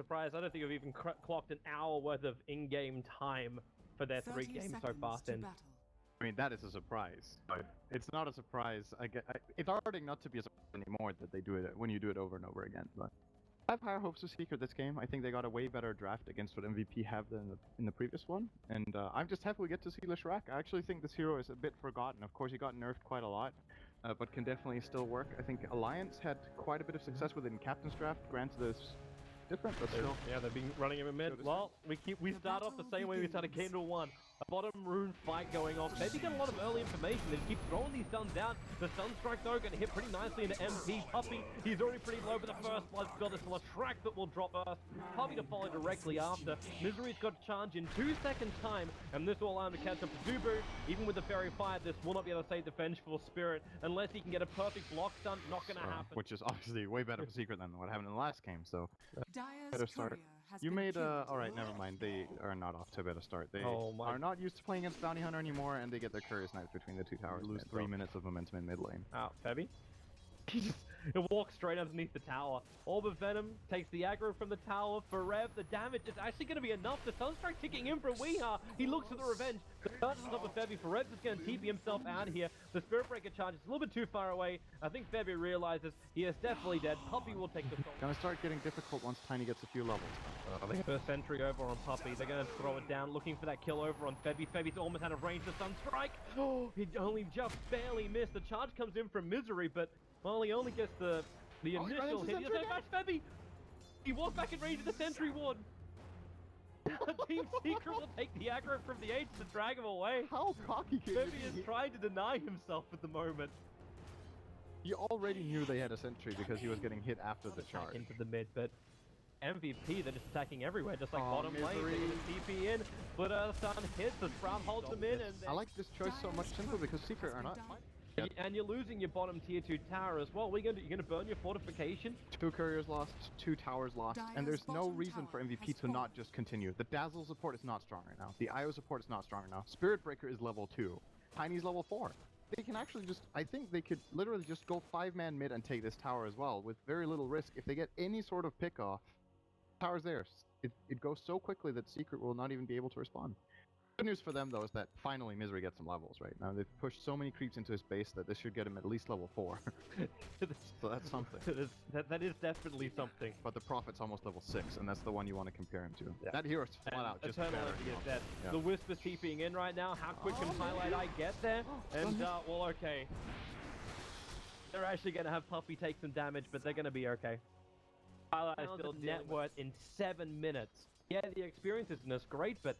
surprised. I don't think we've even clocked an hour worth of in-game time for their 3 games so far. I mean, that is a surprise, but it's not a surprise. It's starting not to be a surprise anymore that they do it when you do it over and over again. But I have higher hopes of Secret this game. I think they got a way better draft against what MVP have than in the previous one, and I'm just happy we get to see Leshrac. I actually think this hero is a bit forgotten. Of course, he got nerfed quite a lot, but can definitely still work. I think Alliance had quite a bit of success with it in Captain's Draft. Granted, it's different, but still. Yeah, they've been running him in mid. Well, we start off the same way we started Kingdom 1. A bottom rune fight going on. Maybe get a lot of early information. They keep throwing these stuns down. The stun strike though going to hit pretty nicely into MP. Puppey, he's already pretty low, but the first blood's got this Leshrac that will drop first. Puppey to follow directly after. Misery's got to charge in 2 seconds time, and this will allow him to catch up to Zubu. Even with the Fairy Fire, this will not be able to save the Vengeful Spirit unless he can get a perfect block stun. Not going to happen. Which is obviously way better for Secret than what happened in the last game, so better start. You made alright, never mind. They are not off to a better start. They are not used to playing against Bounty Hunter anymore, and they get their courier sniped between the two towers. Lose 3 minutes of momentum in mid lane. Oh, Febby? It walks straight underneath the tower. Orb of Venom takes the aggro from the tower. For Rev, the damage is actually going to be enough. The Sunstrike ticking in for Weeha. He looks for the revenge. The touch is up with Febby. For Rev is going to TP himself out here. The Spirit Breaker charge is a little bit too far away. I think Febby realizes he is definitely dead. Puppey will take the soul. Gonna start getting difficult once Tiny gets a few levels. They have a sentry over on Puppey. They're going to throw it down, looking for that kill over on Febby. Febby's almost out of range. The Sunstrike. Oh, he only just barely missed. The charge comes in from Misery, but well, he only gets the initial hit. He doesn't match Febby. He walked back in range of the sentry ward. Team Secret will take the aggro from the H to drag him away. How cocky can Febby is trying to deny himself at the moment. He already knew they had a sentry because he was getting hit after the charge. Into the mid, but MVP, they're just attacking everywhere, just like bottom lane. They're going to TP in, Splitter stun hits, the Sprout holds them in, and I like this choice so much simply because Secret are not fighting. And you're losing your bottom tier 2 tower as well. What are you going to do? You're going to burn your fortification? 2 couriers lost, 2 towers lost, and there's no reason for MVP to not just continue. The Dazzle support is not strong right now. The IO support is not strong right now. Spirit Breaker is level 2. Tiny's level 4. They can actually just, I think they could literally just go 5-man mid and take this tower as well with very little risk. If they get any sort of pick off, tower's theirs. It goes so quickly that Secret will not even be able to respond. Good news for them, though, is that finally Misery gets some levels right now. They've pushed so many creeps into his base that this should get him at least level 4. So that's something. That is definitely something. But the Prophet's almost level 6, and that's the one you want to compare him to. Yeah. That hero's flat out just better. The Whisper's TPing in right now. How quick can Highlight Eye get there? And, well, okay. They're actually going to have Puppey take some damage, but they're going to be okay. Highlight Eye still net worth in 7 minutes. Yeah, the experience isn't as great, but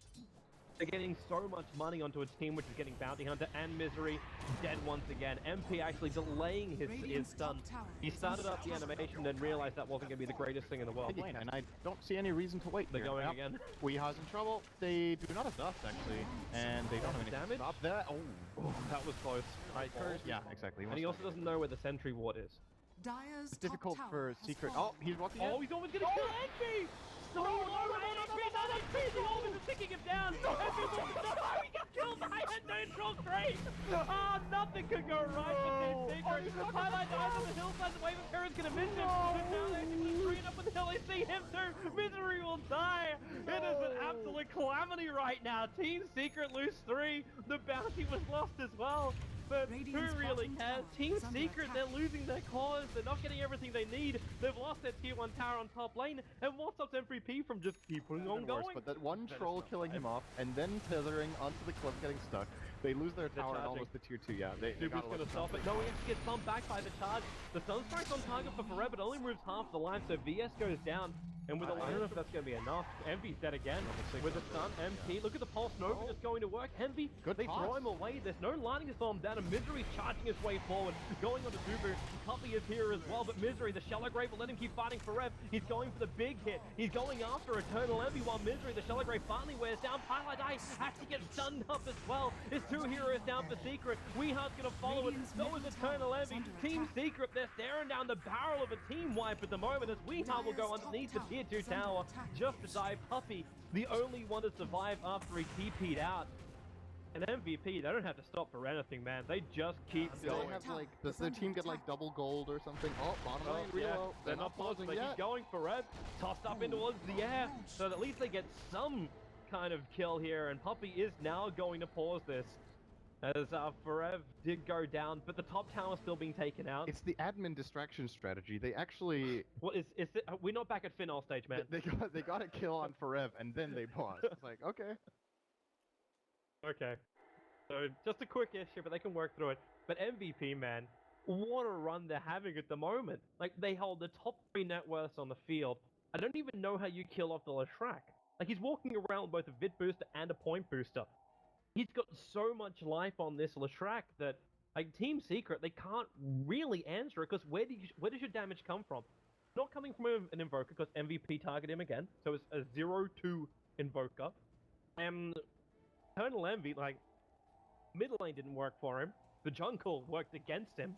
they're getting so much money onto its team, which is getting Bounty Hunter and Misery dead once again. MP actually delaying his stun. He started up the animation, then realized that wasn't going to be the greatest thing in the world. And I don't see any reason to wait. They're going again. Weeha's in trouble. They do not have dust, actually. And they don't have any damage. Stop there. Oh, that was close. Right, yeah, exactly. And he also doesn't know where the sentry ward is. It's difficult for Secret. Oh, he's walking in. Oh, he's almost going to kill MP! No, the orb is ticking him down! No, he got killed by a neutral creep! Ah, nothing could go right for Team Secret. Highlight dies on the hillside, the Wave of Terror's gonna miss him! And now they're just screen up on the hill, they see him too! Misery will die! It is an absolute calamity right now! Team Secret lose 3, the bounty was lost as well! But who really cares? Team Secret, they're losing their cores, they're not getting everything they need, they've lost their tier 1 tower on top lane, and what stops MVP from just keeping on going? But that one troll killing him off, and then tethering onto the cliff getting stuck, they lose their tower and almost the tier 2, yeah. They gotta gonna stop it. No, he actually gets stunned back by the charge. The Sunstrike's on target for forever, it only moves half the line, so VS goes down. And with I don't know if that's going to be enough. Envy's dead again. With the stun, MP. Look at the Pulse Nova just going to work. Envy, they throw him away. There's no lightning storm down, and Misery's charging his way forward. Going on to Zubu. Puppey is here as well, but Misery, the Shallow Grave, will let him keep fighting for Rev. He's going for the big hit. He's going after Eternal Envy while Misery, the Shallow Grave, finally wears down. Highlight Eye actually gets stunned up as well. There's 2 heroes down for Secret. Weehar's going to follow it. So is Eternal Envy. Team Secret, they're staring down the barrel of a team wipe at the moment as Weehar will go underneath the tier 2 tower. Just to die. Puppey, the only one to survive after he TP'd out. An MVP, they don't have to stop for anything, man. They just keep Do going. they have like, does their team get like double gold or something? Oh, bottom lane, Yeah, reload. they're not pausing. They keep going for Red. Tossed up in towards the air, so that at least they get some kind of kill here. And Puppey is now going to pause this, as Forev did go down, but the top tower is still being taken out. It's the admin distraction strategy. They actually... What is it? We're not back at Finale stage, man. They got a kill on Forev and then they paused. It's like, okay. Okay. So just a quick issue, but they can work through it. But MVP, man, what a run they're having at the moment. Like, they hold the top 3 net worths on the field. I don't even know how you kill off the Leshrac. Like, he's walking around with both a vid booster and a point booster. He's got so much life on this Leshrac that, like, Team Secret, they can't really answer it, because where does your damage come from? Not coming from an Invoker, because MVP targeted him again, so it's a 0-2 Invoker. And Eternal Envy, like, mid lane didn't work for him. The jungle worked against him.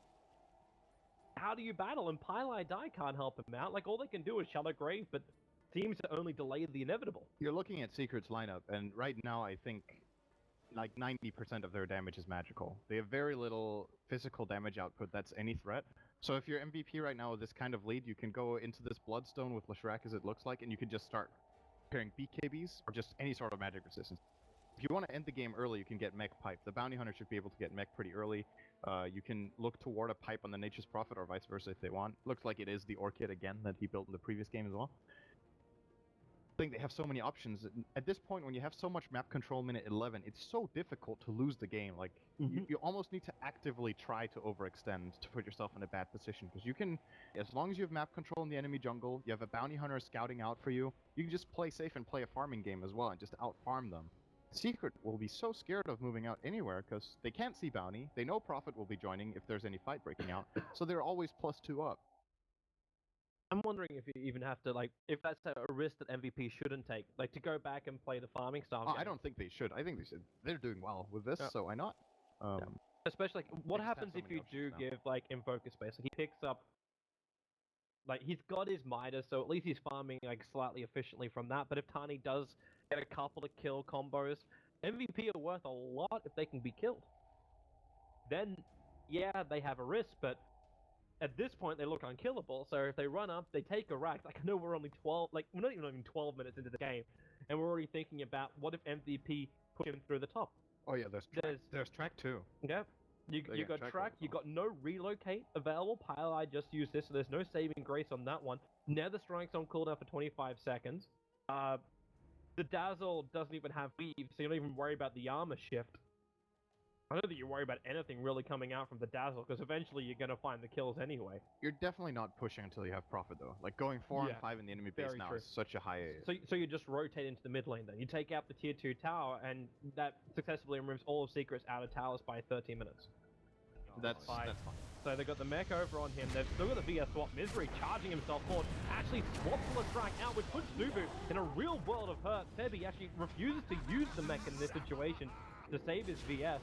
How do you battle? And Pylai Die can't help him out. Like, all they can do is Shallow Grave, but seems to only delay the inevitable. You're looking at Secret's lineup, and right now I think like 90% of their damage is magical. They have very little physical damage output that's any threat. So if you're MVP right now with this kind of lead, you can go into this Bloodstone with Leshrac as it looks like, and you can just start pairing BKBs or just any sort of magic resistance. If you want to end the game early, you can get Mech Pipe. The Bounty Hunter should be able to get Mech pretty early. You can look toward a Pipe on the Nature's Prophet or vice versa if they want. Looks like it is the Orchid again that he built in the previous game as well. I think they have so many options. At this point, when you have so much map control minute 11, it's so difficult to lose the game. Like, you almost need to actively try to overextend to put yourself in a bad position. Because you can, as long as you have map control in the enemy jungle, you have a Bounty Hunter scouting out for you, you can just play safe and play a farming game as well and just out-farm them. Secret will be so scared of moving out anywhere because they can't see Bounty, they know Prophet will be joining if there's any fight breaking out, so they're always +2 up. I'm wondering if you even have to, like, if that's a risk that MVP shouldn't take, like, to go back and play the farming style game. I don't think they should. I think they should. They're doing well with this, so why not? Especially, like, what happens if you do give, like, Invoker space? Like, he picks up, like, he's got his Midas, so at least he's farming, like, slightly efficiently from that, but if Tani does get a couple of kill combos, MVP are worth a lot if they can be killed. Then, yeah, they have a risk, but at this point they look unkillable, so if they run up, they take a rack. Like, I know we're only 12, like, we're not even 12 minutes into the game, and we're already thinking about what if MVP push him through the top. Oh yeah, there's track too. Yeah. You got track, you got no relocate available. Pylai just used this, so there's no saving grace on that one. Nether Strike's on cooldown for 25 seconds. The Dazzle doesn't even have weave, so you don't even worry about the armor shift. I don't think you worry about anything really coming out from the Dazzle, because eventually you're going to find the kills anyway. You're definitely not pushing until you have Prophet, though. Like, going 4 and 5 in the enemy base now is such a high... So you just rotate into the mid lane then. You take out the tier 2 tower, and that successfully removes all of Secret's outer towers by 13 minutes. That's fine. So they got the mech over on him. They've still got the VS swap. Misery charging himself forward. Actually swaps the strike out, which puts Subu in a real world of hurt. Sebi actually refuses to use the mech in this situation to save his VS.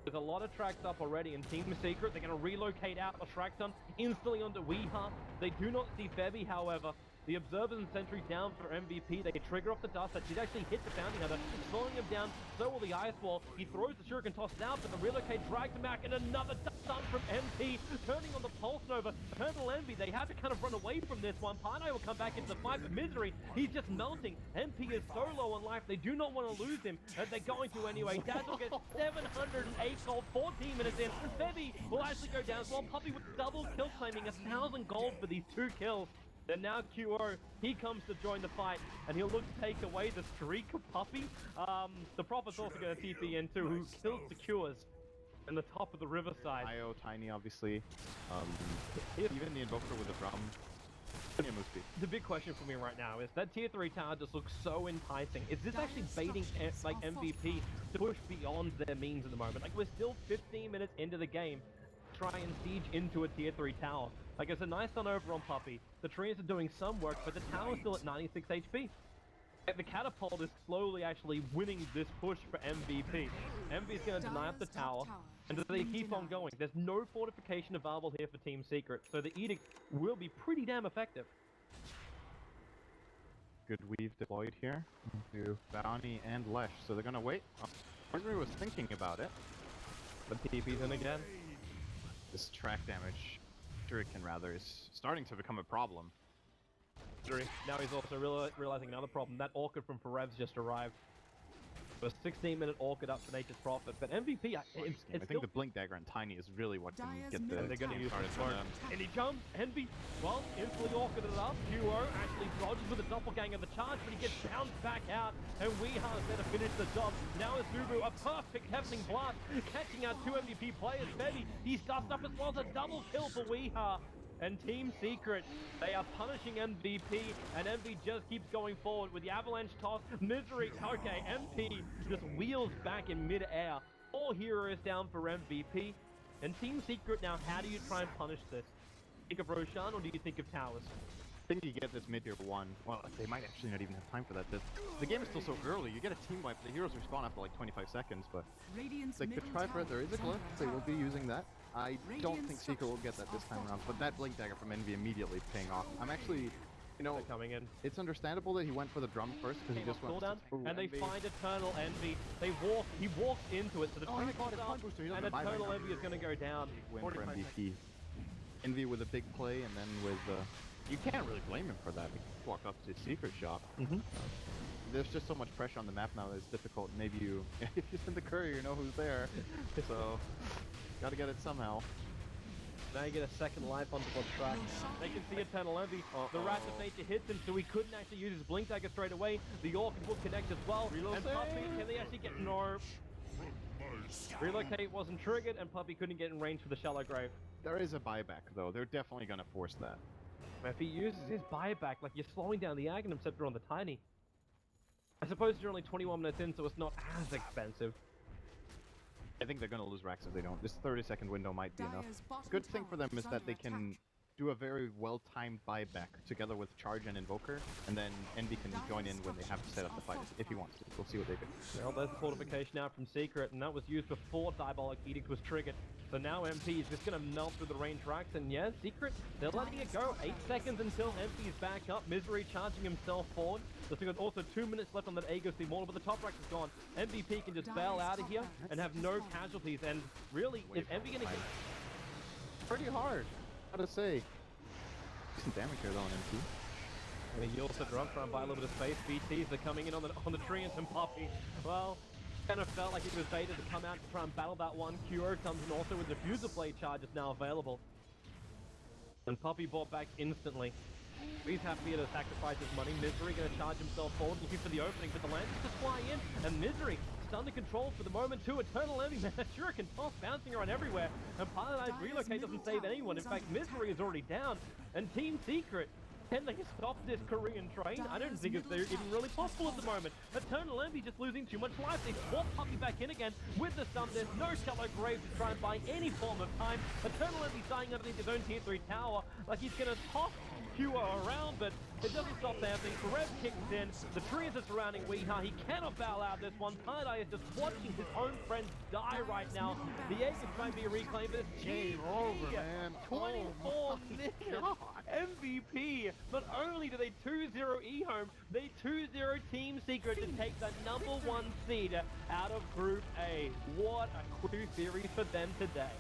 There's a lot of tracks up already in Team Secret. They're going to relocate out the Shracton instantly onto Weeha. They do not see Febby, however. The Observers and Sentry down for MVP. They trigger off the dust. That did actually hit the Bounty Hunter, slowing him down. So will the Ice Wall. He throws the Shuriken, tosses out, but the relocate drags him back. And another stun from MP, turning on the Pulse Nova. Eternal Envy, they have to kind of run away from this one. Panai will come back into the fight, but Misery, he's just melting. MP is so low on life, they do not want to lose him, and they're going to anyway. Dazzle gets 708 gold, 14 minutes in. Febby will actually go down as well. Puppey with double kill, claiming 1,000 gold for these 2 kills. And now QO, he comes to join the fight, and he'll look to take away the streak of Puppey. The Prophet's also going to TP in too, who kills the Cures in the top of the riverside. IO, Tiny, obviously. Even the Invoker with the drum. The big question for me right now is that tier 3 tower just looks so enticing. Is this actually baiting like MVP to push beyond their means at the moment? Like, we're still 15 minutes into the game. Try and siege into a tier 3 tower. Like, it's a nice stun over on Puppey. The trees are doing some work, but the tower's still at 96 HP. The catapult is slowly actually winning this push for MVP. MV's going to deny up the tower, and they keep on going. There's no fortification available here for Team Secret, so the Edict will be pretty damn effective. Good weave deployed here to Bounty and Lesh, so they're going to wait. Misery was thinking about it. But TP's in again. This track damage, Shuriken rather, is starting to become a problem. Now he's also realizing another problem. That Orchid from Forev's just arrived. A 16-minute Orchid up for Nature's Prophet, but MVP, I think the Blink Dagger and Tiny is really what can get the... And they're going to use started the for them. And he jumps, Envy, well, instantly Orchid it up. Duo actually dodges with a doppelganger of the charge, but he gets bounced back out, and Weeha's there to finish the job. Now it's Nubu, a perfect Heavening Blast, catching out two MVP players. Bevy, he stuffed up as well as a double kill for Weeha. And Team Secret, they are punishing MVP, and MP just keeps going forward with the avalanche toss. Misery, okay, MP just wheels back in mid-air. 4 heroes down for MVP. And Team Secret now, how do you try and punish this? Think of Roshan, or do you think of Towers? I think you get this mid-tier 1. Well, they might actually not even have time for that. The game is still so early. You get a team wipe, the heroes respawn after like 25 seconds, but they could try for it. There is a glyph, they will be using that. I don't think Secret will get that this time around, but that Blink Dagger from Envy immediately paying off. I'm actually, you know, coming in. It's understandable that he went for the drum first because he just went down, and they find Eternal Envy. He walks into it, so the tree comes up, and Eternal Envy is going to go down. Win for MVP. Envy with a big play, and then with you can't really blame him for that. He walked up to his Secret shot. There's just so much pressure on the map now that it's difficult. Maybe you, if you send the courier, you know who's there. So. Gotta get it somehow. Now you get a second life onto the track. They can see Eternal Envy. The Wrath of Nature hits him, so he couldn't actually use his Blink Dagger straight away. The Orchid will connect as well. And Puppy, can they actually get... No. Relocate wasn't triggered, and Puppy couldn't get in range for the Shallow Grave. There is a buyback, though. They're definitely gonna force that. If he uses his buyback, like, you're slowing down the Aghanim Scepter on the Tiny. I suppose you're only 21 minutes in, so it's not as expensive. I think they're going to lose racks if they don't. This 30-second window might be enough. Good thing for them is that they can do a very well-timed buyback together with Charge and Invoker, and then Envy can join in when they have to set up the fight if he wants to. We'll see what they do. Well, there's the fortification out from Secret, and that was used before Diabolic Edict was triggered. So now MP is just going to melt through the range racks, and yeah, Secret, they're letting it go. 8 seconds until MP is back up. Misery charging himself forward. There's also 2 minutes left on that Aegis Immortal, but the top rack is gone. MVP can just bail out of here and have no casualties, and really, is MP going to get... Pretty hard, gotta say. Decent damage here though on MP. And he also dropped trying to buy a little bit of space. BTs are coming in on the tree, and Puppy, well, kind of felt like it was baited to come out to try and battle that one. Kuro comes in also with Diffuser Blade charges now available. And Puppy bought back instantly. He's happy to sacrifice his money. Misery going to charge himself forward, looking for the opening, but the Lances just fly in, and Misery is under control for the moment too. Eternal Envy, man, Shuriken toss bouncing around everywhere, and Paradise Relocate doesn't save anyone. In fact, Misery is already down, and Team Secret, can they stop this Korean train? I don't think it's even really possible at the moment. Eternal Envy just losing too much life. They swap Puppy back in again with the stun. There's no Shallow Grave to try and buy any form of time. Eternal Envy dying underneath his own tier 3 tower, like he's going to toss Pure around, but it doesn't stop there. Forev kicks in. The trees are surrounding Weeha. He cannot bow out this one. Paradise is just watching his own friends die right now. The egg is trying to be reclaimed, but it's game over, man. 24 minutes. MVP. Not only do they 2-0 E-Home, they 2-0 Team Secret to take the #1 seed out of Group A. What a coup series for them today.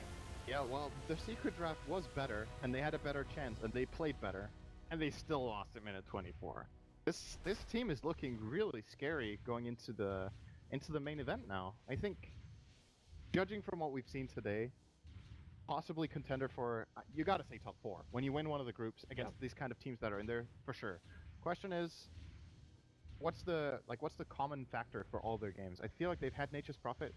Yeah, well, the Secret draft was better, and they had a better chance, and they played better. And they still lost at minute 24. This team is looking really scary going into the main event now. I think, judging from what we've seen today, possibly contender for, you gotta say top 4 when you win one of the groups against these kind of teams that are in there for sure. Question is, what's the common factor for all their games? I feel like they've had Nature's Prophet